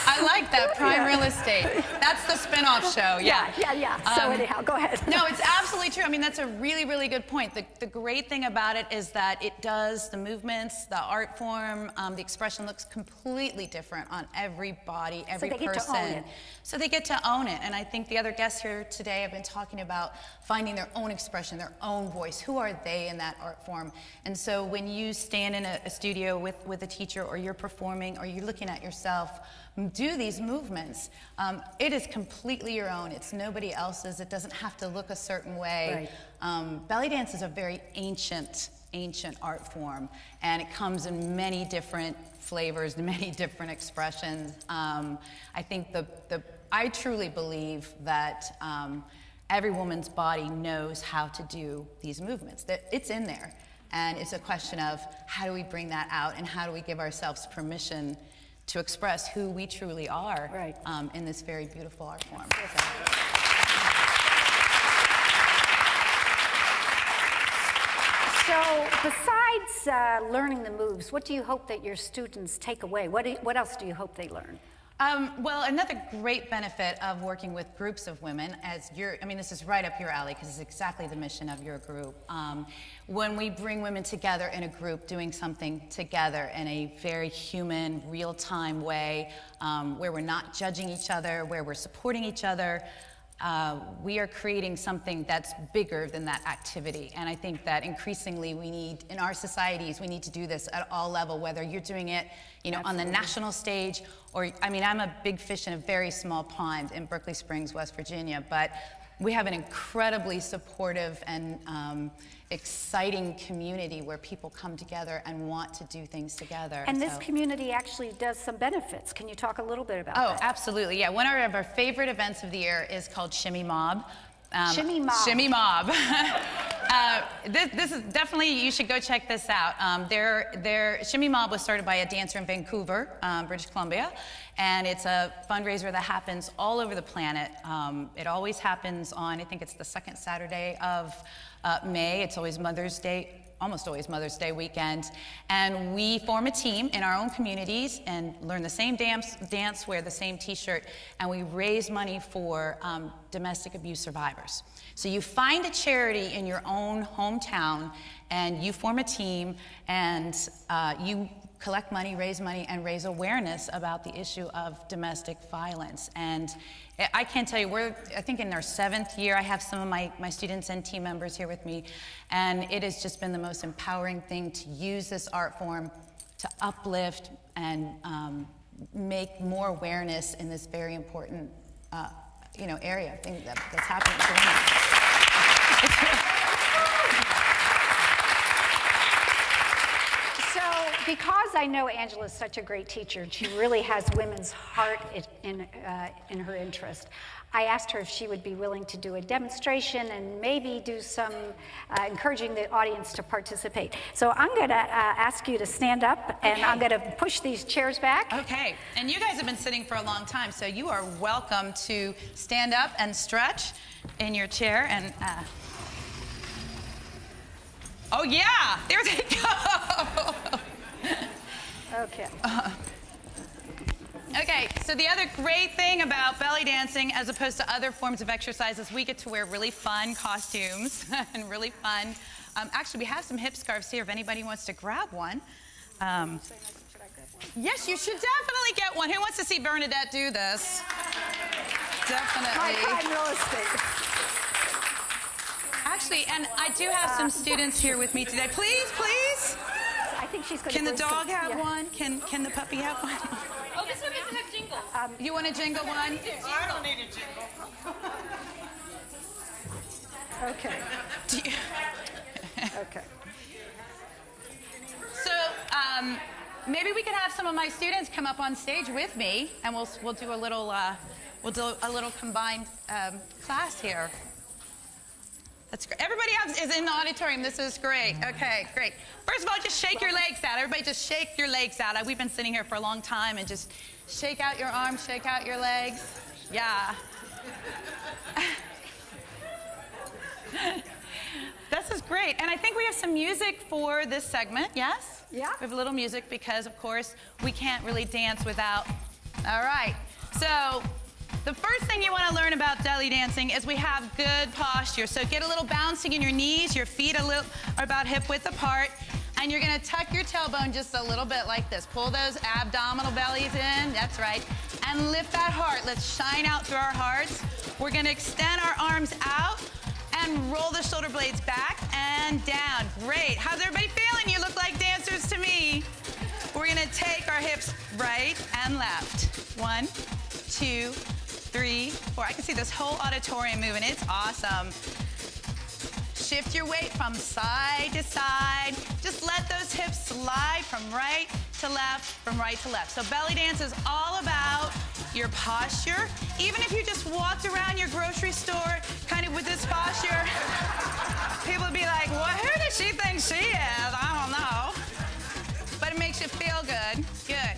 I like that, prime real estate. That's the spin-off show, yeah. Yeah. So anyhow, go ahead. No, it's absolutely true. I mean, that's a really, really good point. The great thing about it is that it does, the movements, the art form, the expression looks completely different on every body, every person. Get to own it. So they get to own it. And I think the other guests here today have been talking about finding their own expression, their own voice. Who are they in that art form? And so when you stand in a studio with a teacher, or you're performing, or you're looking at yourself do these movements, it is completely your own. It's nobody else's. It doesn't have to look a certain way. Right. Belly dance is a very ancient art form, and it comes in many different flavors, many different expressions. I think the I truly believe that every woman's body knows how to do these movements. That it's in there. And it's a question of how do we bring that out and how do we give ourselves permission to express who we truly are in this very beautiful art form. So besides learning the moves, what do you hope that your students take away? What else do you hope they learn? Well, another great benefit of working with groups of women, this is right up your alley because it's exactly the mission of your group. When we bring women together in a group doing something together in a very human, real-time way, where we're not judging each other, where we're supporting each other, we are creating something that's bigger than that activity. And I think that increasingly we need, in our societies, we need to do this at all levels, whether you're doing it, on the national stage, or, I'm a big fish in a very small pond in Berkeley Springs, West Virginia, but we have an incredibly supportive and exciting community where people come together and want to do things together. And this community actually does some benefits. Can you talk a little bit about that? Oh, absolutely, yeah. One of our favorite events of the year is called Shimmy Mob. Shimmy Mob. Shimmy Mob. This is definitely, you should go check this out. Shimmy Mob was started by a dancer in Vancouver, British Columbia, and it's a fundraiser that happens all over the planet. It always happens on, I think it's the second Saturday of May. It's always Mother's Day, almost always Mother's Day weekend. And we form a team in our own communities and learn the same dance, wear the same t-shirt, and we raise money for domestic abuse survivors. So you find a charity in your own hometown and you form a team and you collect money, and raise awareness about the issue of domestic violence. And I can't tell you, I think in our 7th year. I have some of my students and team members here with me, and it has just been the most empowering thing to use this art form to uplift and make more awareness in this very important area, thing that's happening to women. Because I know Angela's such a great teacher, and she really has women's heart in her interest, I asked her if she would be willing to do a demonstration and maybe do some encouraging the audience to participate. So I'm going to ask you to stand up, and I'm going to push these chairs back. Okay, and you guys have been sitting for a long time, so you are welcome to stand up and stretch in your chair. And oh yeah, there they go. Okay. Okay, so the other great thing about belly dancing as opposed to other forms of exercise is we get to wear really fun costumes and really fun. Actually, we have some hip scarves here if anybody wants to grab one. Yes, you should definitely get one. Who wants to see Bernadette do this? Definitely. My prime real estate. Actually, and I do have some students here with me today. Please, please. I think she's going to. Can the dog have one? Can the puppy have one? Oh, this one doesn't have jingles. You want to jingle one? I don't need a jingle. Okay. Okay. So maybe we can have some of my students come up on stage with me, and we'll do a little combined class here. That's great. Everybody else is in the auditorium. This is great. Okay, great. First of all, just shake your legs out. Everybody just shake your legs out. We've been sitting here for a long time, and just shake out your arms, shake out your legs. Yeah. This is great. And I think we have some music for this segment, yes? Yeah. We have a little music because, of course, we can't really dance without. All right. So the first thing you want to learn about belly dancing is we have good posture. So get a little bouncing in your knees, your feet are about hip width apart, and you're going to tuck your tailbone just a little bit like this. Pull those abdominal bellies in, that's right, and lift that heart. Let's shine out through our hearts. We're going to extend our arms out and roll the shoulder blades back and down. Great. How's everybody feeling? You look like dancers to me. We're going to take our hips right and left. 1, 2, 3, 4. I can see this whole auditorium moving. It's awesome. Shift your weight from side to side. Just let those hips slide from right to left, from right to left. So belly dance is all about your posture. Even if you just walked around your grocery store kind of with this posture, people would be like, well, who does she think she is? I don't know. But it makes you feel good. Good.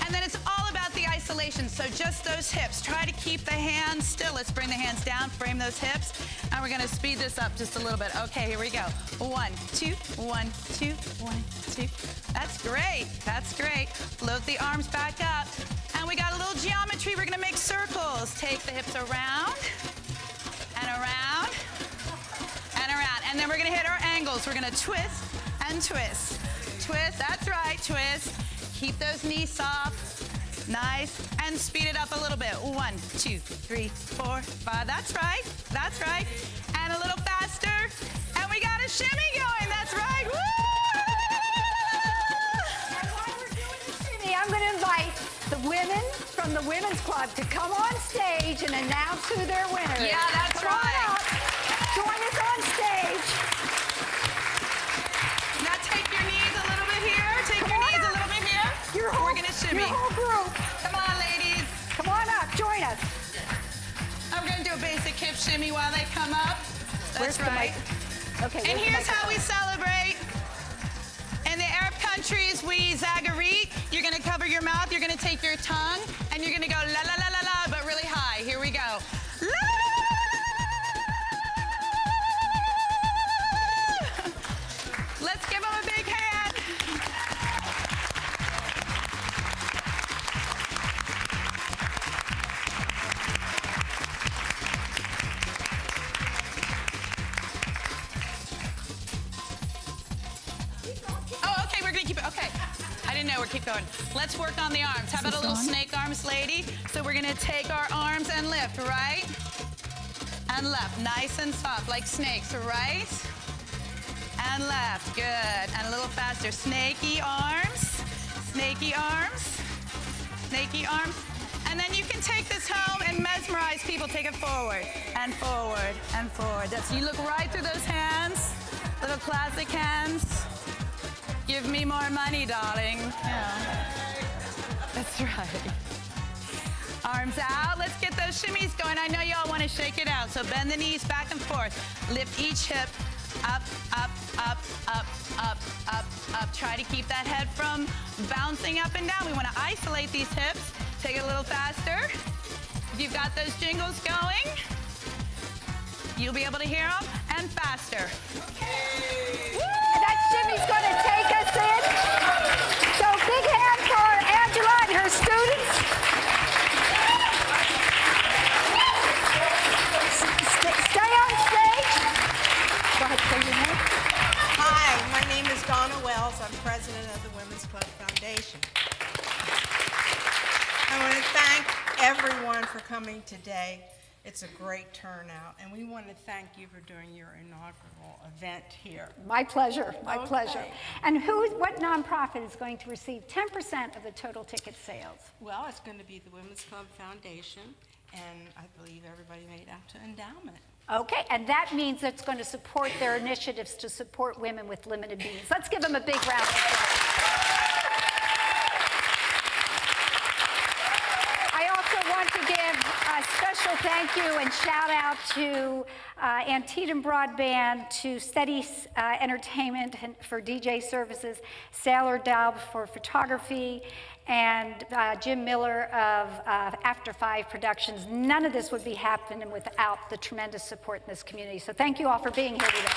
And then it's all about the isolation. So just those hips. Try to keep the hands still. Let's bring the hands down, frame those hips. And we're gonna speed this up just a little bit. Okay, here we go. 1, 2, 1, 2, 1, 2. That's great, that's great. Float the arms back up. And we got a little geometry. We're gonna make circles. Take the hips around, and around, and around. And then we're gonna hit our angles. We're gonna twist and twist. Twist, that's right, twist. Keep those knees soft. Nice. And speed it up a little bit. 1, 2, 3, 4, 5. That's right. That's right. And a little faster. And we got a shimmy going. That's right. Woo! And while we're doing the shimmy, I'm going to invite the women from the Women's Club to come on stage and announce who their winner is. Yeah, that's Come right. on up. Join us on stage. Now take your knees a little bit here. Take your knees a little bit here. We're going to shimmy. Your whole group. Come on, ladies. Come on up. Join us. I'm going to do a basic hip shimmy while they come up. That's right. Okay. And here's how we celebrate. In the Arab countries, we zagarit. You're going to cover your mouth. You're going to take your tongue. And you're going to go la la la la la, but really high. Here we go. La, let's give them a big hand. Oh, okay, we're gonna keep it, okay. I didn't know, we're keep going. Let's work on the arms. How about a little snake arms, lady? So we're gonna take our arms and lift, right? And left, nice and soft, like snakes, right? And left, good. And a little faster. Snaky arms, snaky arms, snaky arms. And then you can take this home and mesmerize people. Take it forward and forward and forward. That's, you look right through those hands, little classic hands. Give me more money, darling. Yeah. That's right. Arms out. Let's get those shimmies going. I know y'all want to shake it out. So bend the knees back and forth. Lift each hip. Up, up, up, up, up, up, up. Try to keep that head from bouncing up and down. We want to isolate these hips. Take it a little faster. If you've got those jingles going, you'll be able to hear them, and faster. And that shimmy's going to take us in. So big hand for Angela and her students. Stay on stage. Go ahead, say your name. Hi, my name is Donna Wells. I'm president of the Women's Club Foundation. I want to thank everyone for coming today. It's a great turnout, and we want to thank you for doing your inaugural event here. My pleasure, my pleasure. And what nonprofit is going to receive 10% of the total ticket sales? Well, it's going to be the Women's Club Foundation, and I believe everybody made out to endowment. Okay, and that means it's going to support their initiatives to support women with limited means. Let's give them a big round of applause. I also want to give a special thank you and shout out to Antietam Broadband, to Steady Entertainment for DJ services, Sailor Dub for photography, and Jim Miller of After 5 Productions. None of this would be happening without the tremendous support in this community. So thank you all for being here today.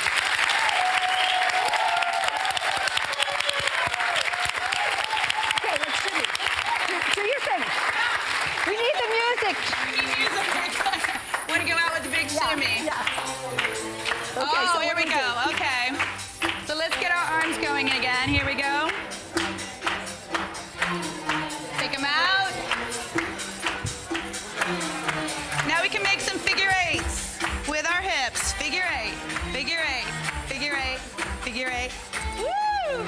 Okay, let's shimmy. Do your thing. We need the music. We need music. Want to go out with the big shimmy? Yeah. Okay, oh, so here we go. Okay. So let's get our arms going again. Here we go. Take them out. Now we can make some figure eights with our hips. Figure eight, figure eight, figure eight, figure eight. Woo!